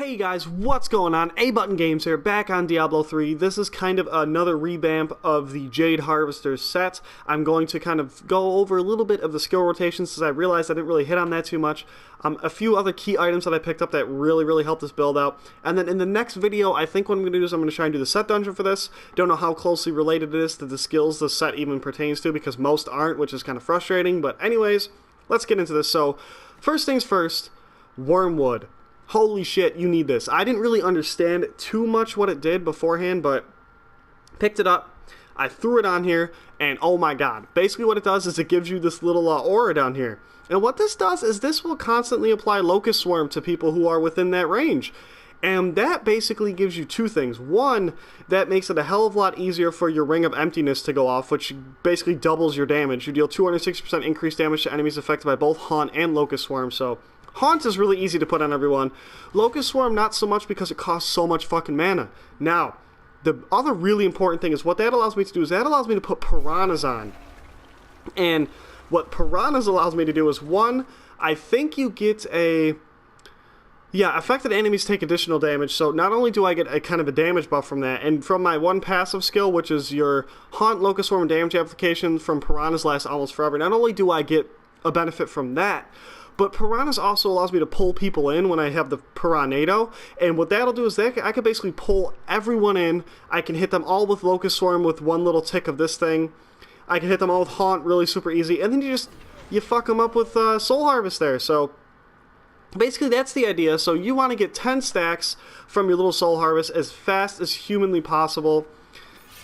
Hey guys, what's going on? A Button Games here, back on Diablo 3. This is kind of another revamp of the Jade Harvester set. I'm going to kind of go over a little bit of the skill rotations since I realized I didn't really hit on that too much. A few other key items that I picked up that really helped this build out. And then in the next video, I think what I'm going to do is I'm going to try and do the set dungeon for this. Don't know how closely related it is to the skills the set even pertains to because most aren't, which is kind of frustrating. But anyways, let's get into this. So, first things first, Wormwood. Holy shit, you need this. I didn't really understand too much what it did beforehand, but picked it up, I threw it on here, and oh my god. Basically what it does is it gives you this little aura down here. And what this does is this will constantly apply Locust Swarm to people who are within that range. And that basically gives you two things. One, that makes it a hell of a lot easier for your Ring of Emptiness to go off, which basically doubles your damage. You deal 260% increased damage to enemies affected by both Haunt and Locust Swarm, so Haunt is really easy to put on everyone. Locust Swarm, not so much because it costs so much fucking mana. Now, the other really important thing is what that allows me to do is that allows me to put Piranhas on. And what Piranhas allows me to do is, one, I think you get a... Yeah, affected enemies take additional damage, so not only do I get a kind of a damage buff from that, and from my one passive skill, which is your Haunt, Locust Swarm, and damage application from Piranhas lasts almost forever, not only do I get a benefit from that, but Piranhas also allows me to pull people in when I have the Piranhado, and what that'll do is that I can basically pull everyone in. I can hit them all with Locust Swarm with one little tick of this thing. I can hit them all with Haunt really super easy, and then you fuck them up with Soul Harvest there. So basically that's the idea. So you want to get 10 stacks from your little Soul Harvest as fast as humanly possible,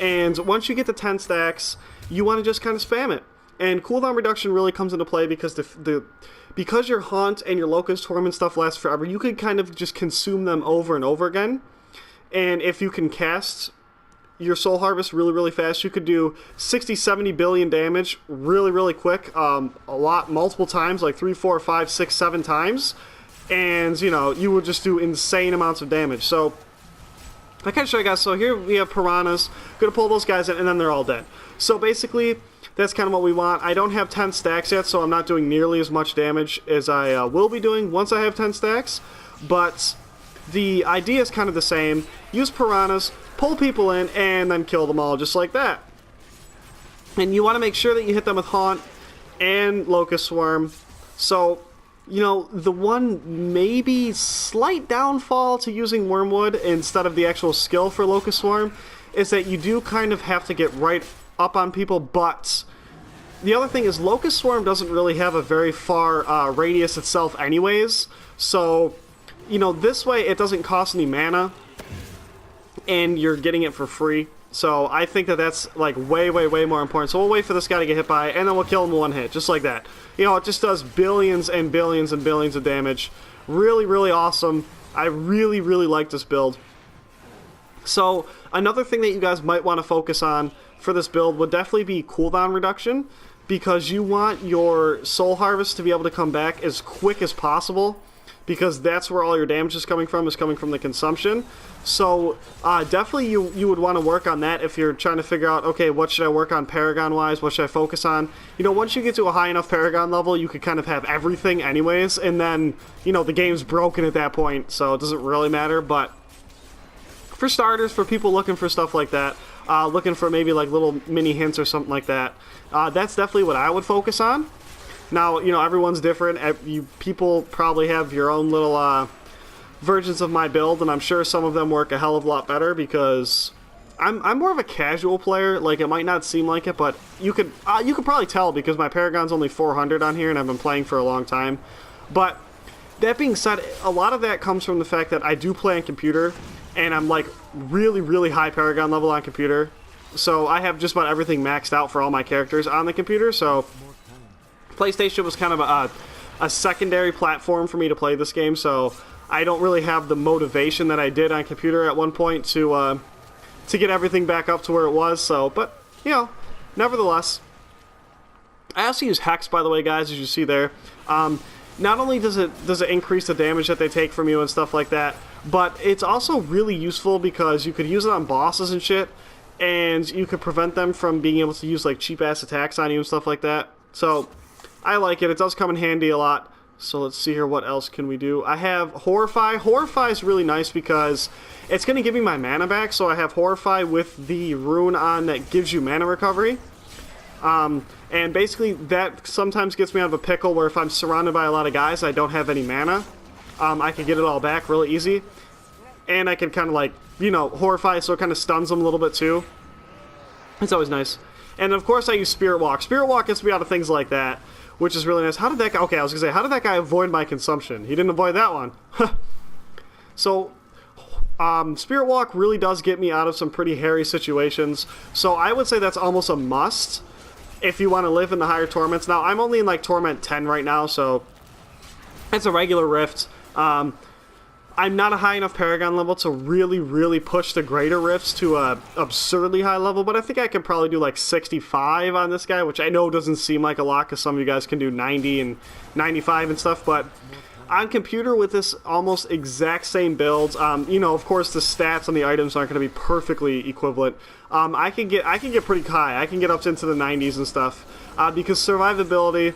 and once you get to 10 stacks, you want to just kind of spam it. And cooldown reduction really comes into play because because your Haunt and your Locust Swarm and stuff last forever, you could kind of just consume them over and over again. And if you can cast your Soul Harvest really fast, you could do 60-70 billion damage really quick, multiple times, like 3, 4, 5, 6, 7 times. And, you know, you would just do insane amounts of damage. So I can show you guys. So here we have Piranhas. Gonna pull those guys in, and then they're all dead. So basically, that's kind of what we want. I don't have 10 stacks yet, so I'm not doing nearly as much damage as I will be doing once I have 10 stacks. But the idea is kind of the same. Use Piranhas, pull people in, and then kill them all just like that. And you want to make sure that you hit them with Haunt and Locust Swarm. So, you know, the one maybe slight downfall to using Wormwood instead of the actual skill for Locust Swarm is that you do kind of have to get right up on people, but the other thing is Locust Swarm doesn't really have a very far radius itself anyways, so, you know, this way it doesn't cost any mana, and you're getting it for free. So I think that that's like way more important. So we'll wait for this guy to get hit by, and then we'll kill him in one hit, just like that. You know, it just does billions and billions and billions of damage. Really awesome. I really like this build. So another thing that you guys might want to focus on for this build would definitely be cooldown reduction, because you want your Soul Harvest to be able to come back as quick as possible, because that's where all your damage is coming from the consumption. So definitely you would want to work on that if you're trying to figure out, okay, what should I work on Paragon wise, what should I focus on. You know, once you get to a high enough Paragon level, you could kind of have everything anyways, and then, you know, the game's broken at that point, so it doesn't really matter. But for starters, for people looking for stuff like that, looking for maybe like little mini hints or something like that, that's definitely what I would focus on. Now, you know, everyone's different. People probably have your own little versions of my build, and I'm sure some of them work a hell of a lot better because I'm more of a casual player. Like, it might not seem like it, but you could probably tell because my Paragon's only 400 on here, and I've been playing for a long time. But that being said, a lot of that comes from the fact that I do play on computer, and I'm like really high Paragon level on computer. So I have just about everything maxed out for all my characters on the computer, so PlayStation was kind of a secondary platform for me to play this game, so I don't really have the motivation that I did on computer at one point to get everything back up to where it was. So, but, you know, nevertheless, I also use Hex, by the way, guys, as you see there. Not only does it increase the damage that they take from you and stuff like that, but it's also really useful because you could use it on bosses and shit, and you could prevent them from being able to use like cheap ass attacks on you and stuff like that. So I like it. It does come in handy a lot. So let's see here, what else can we do? I have Horrify. Horrify is really nice because it's going to give me my mana back, so I have Horrify with the rune on that gives you mana recovery. And basically that sometimes gets me out of a pickle where if I'm surrounded by a lot of guys I don't have any mana, I can get it all back really easy. And I can kind of like, you know, Horrify, so it kind of stuns them a little bit too. It's always nice. And of course I use Spirit Walk. Spirit Walk gets me out of things like that, which is really nice. How did that guy... Okay, I was going to say, how did that guy avoid my consumption? He didn't avoid that one. So, Spirit Walk really does get me out of some pretty hairy situations. So I would say that's almost a must if you want to live in the higher torments. Now, I'm only in like Torment 10 right now, so it's a regular rift. I'm not a high enough Paragon level to really push the greater rifts to a absurdly high level, but I think I could probably do like 65 on this guy, which I know doesn't seem like a lot because some of you guys can do 90 and 95 and stuff, but on computer with this almost exact same builds, you know, of course the stats on the items aren't going to be perfectly equivalent. I can get pretty high. I can get up into the 90s and stuff because survivability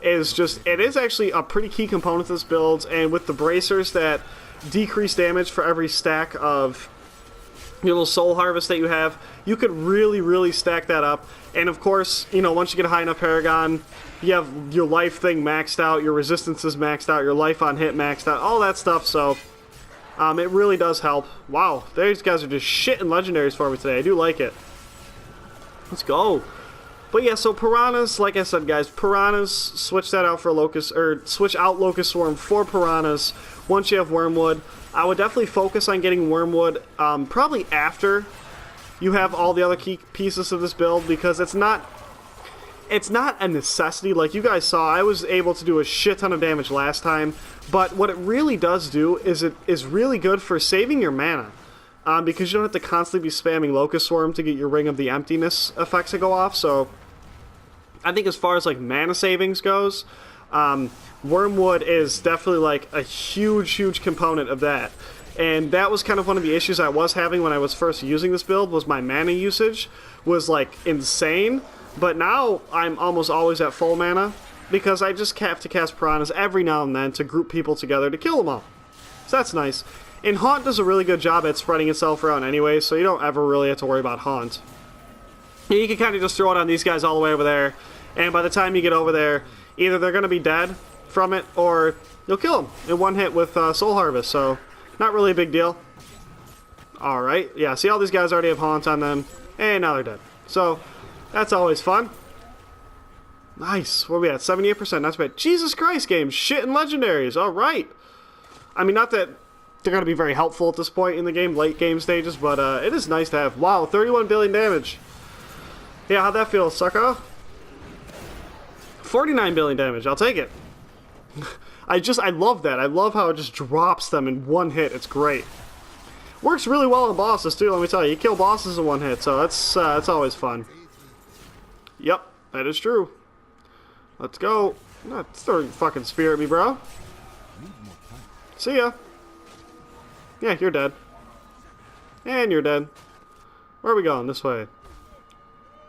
is just, it is actually a pretty key component to this build, and with the bracers that decrease damage for every stack of your little soul harvest that you have, you could really stack that up. And of course, you know, once you get a high enough Paragon, you have your life thing maxed out, your resistance is maxed out, your life on hit maxed out, all that stuff, so it really does help. Wow, these guys are just shitting legendaries for me today. I do like it. Let's go. But yeah, so Piranhas, like I said, guys, Piranhas, switch that out for Locust, or switch out Locust Swarm for Piranhas once you have Wormwood. I would definitely focus on getting Wormwood probably after you have all the other key pieces of this build, because it's not a necessity. Like you guys saw, I was able to do a shit ton of damage last time, but what it really does do is it is really good for saving your mana. Because you don't have to constantly be spamming Locust Swarm to get your Ring of the Emptiness effects to go off, so I think as far as like mana savings goes, Wormwood is definitely like a huge component of that. And that was kind of one of the issues I was having when I was first using this build, was my mana usage was like insane. But now I'm almost always at full mana because I just have to cast Piranhas every now and then to group people together to kill them all. So that's nice. And Haunt does a really good job at spreading itself around anyway, so you don't ever really have to worry about Haunt. You can kind of just throw it on these guys all the way over there, and by the time you get over there, either they're going to be dead from it, or you'll kill them in one hit with Soul Harvest, so not really a big deal. Alright, yeah, see, all these guys already have Haunt on them, and now they're dead. So, that's always fun. Nice. Where are we at? 78%, that's bad. Jesus Christ, games, shit and legendaries, alright. I mean, not that they're going to be very helpful at this point in the game, late game stages, but it is nice to have. Wow, 31 billion damage. Yeah, how'd that feel, sucker? 49 billion damage, I'll take it. I love that. I love how it just drops them in one hit. It's great. Works really well on bosses, too, let me tell you. You kill bosses in one hit, so that's always fun. Yep, that is true. Let's go. Not throwing fucking spear at me, bro. See ya. Yeah, you're dead. And you're dead. Where are we going? This way.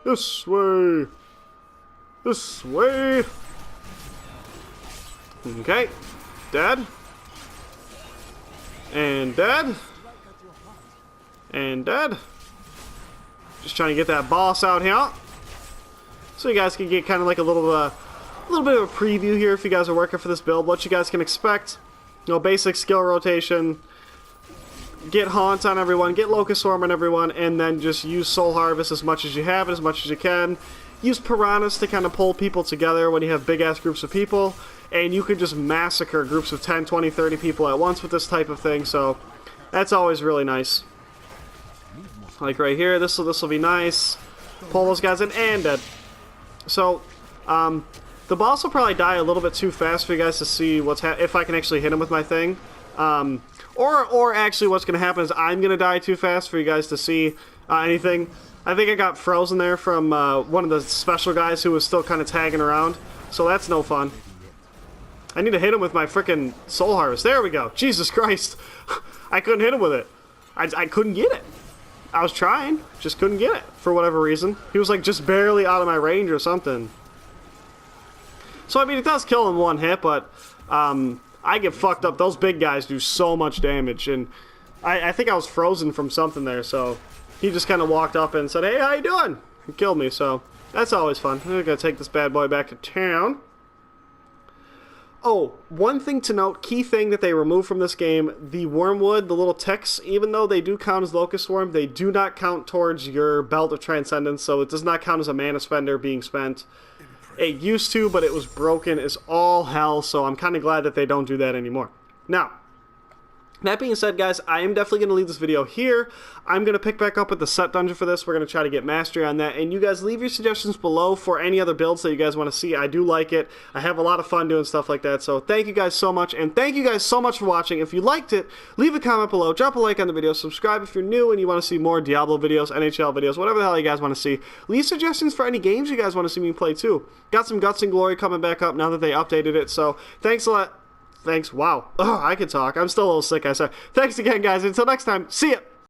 This way. This way. Okay. Dead. And dead. And dead. Just trying to get that boss out here. So you guys can get kind of like a little bit of a preview here if you guys are working for this build. What you guys can expect. You know, basic skill rotation. Get Haunt on everyone, get Locust Swarm on everyone, and then just use Soul Harvest as much as you have, as much as you can. Use Piranhas to kind of pull people together when you have big-ass groups of people, and you can just massacre groups of 10, 20, 30 people at once with this type of thing, so that's always really nice. Like right here, this will be nice. Pull those guys in, and dead. So, the boss will probably die a little bit too fast for you guys to see if I can actually hit him with my thing. Or actually what's going to happen is I'm going to die too fast for you guys to see anything. I think I got frozen there from one of the special guys who was still kind of tagging around. So that's no fun. I need to hit him with my frickin' Soul Harvest. There we go. Jesus Christ. I couldn't hit him with it. I couldn't get it. I was trying. Just couldn't get it for whatever reason. He was like just barely out of my range or something. So I mean it does kill him one hit, but I get fucked up. Those big guys do so much damage, and I think I was frozen from something there, so he just kind of walked up and said, hey, how you doing? He killed me, so that's always fun. I'm going to take this bad boy back to town. Oh, one thing to note, key thing that they removed from this game, the wormwood, the little ticks, even though they do count as locust swarm, they do not count towards your belt of transcendence, so it does not count as a mana spender being spent. It used to, but it was broken as all hell, so I'm kind of glad that they don't do that anymore. Now, that being said, guys, I am definitely going to leave this video here. I'm going to pick back up with the set dungeon for this. We're going to try to get mastery on that. And you guys leave your suggestions below for any other builds that you guys want to see. I do like it. I have a lot of fun doing stuff like that. So thank you guys so much. And thank you guys so much for watching. If you liked it, leave a comment below. Drop a like on the video. Subscribe if you're new and you want to see more Diablo videos, NHL videos, whatever the hell you guys want to see. Leave suggestions for any games you guys want to see me play too. Got some Guts and Glory coming back up now that they updated it. So thanks a lot. Thanks. Wow. Oh, I can talk. I'm still a little sick, I said. Thanks again, guys. Until next time, see ya.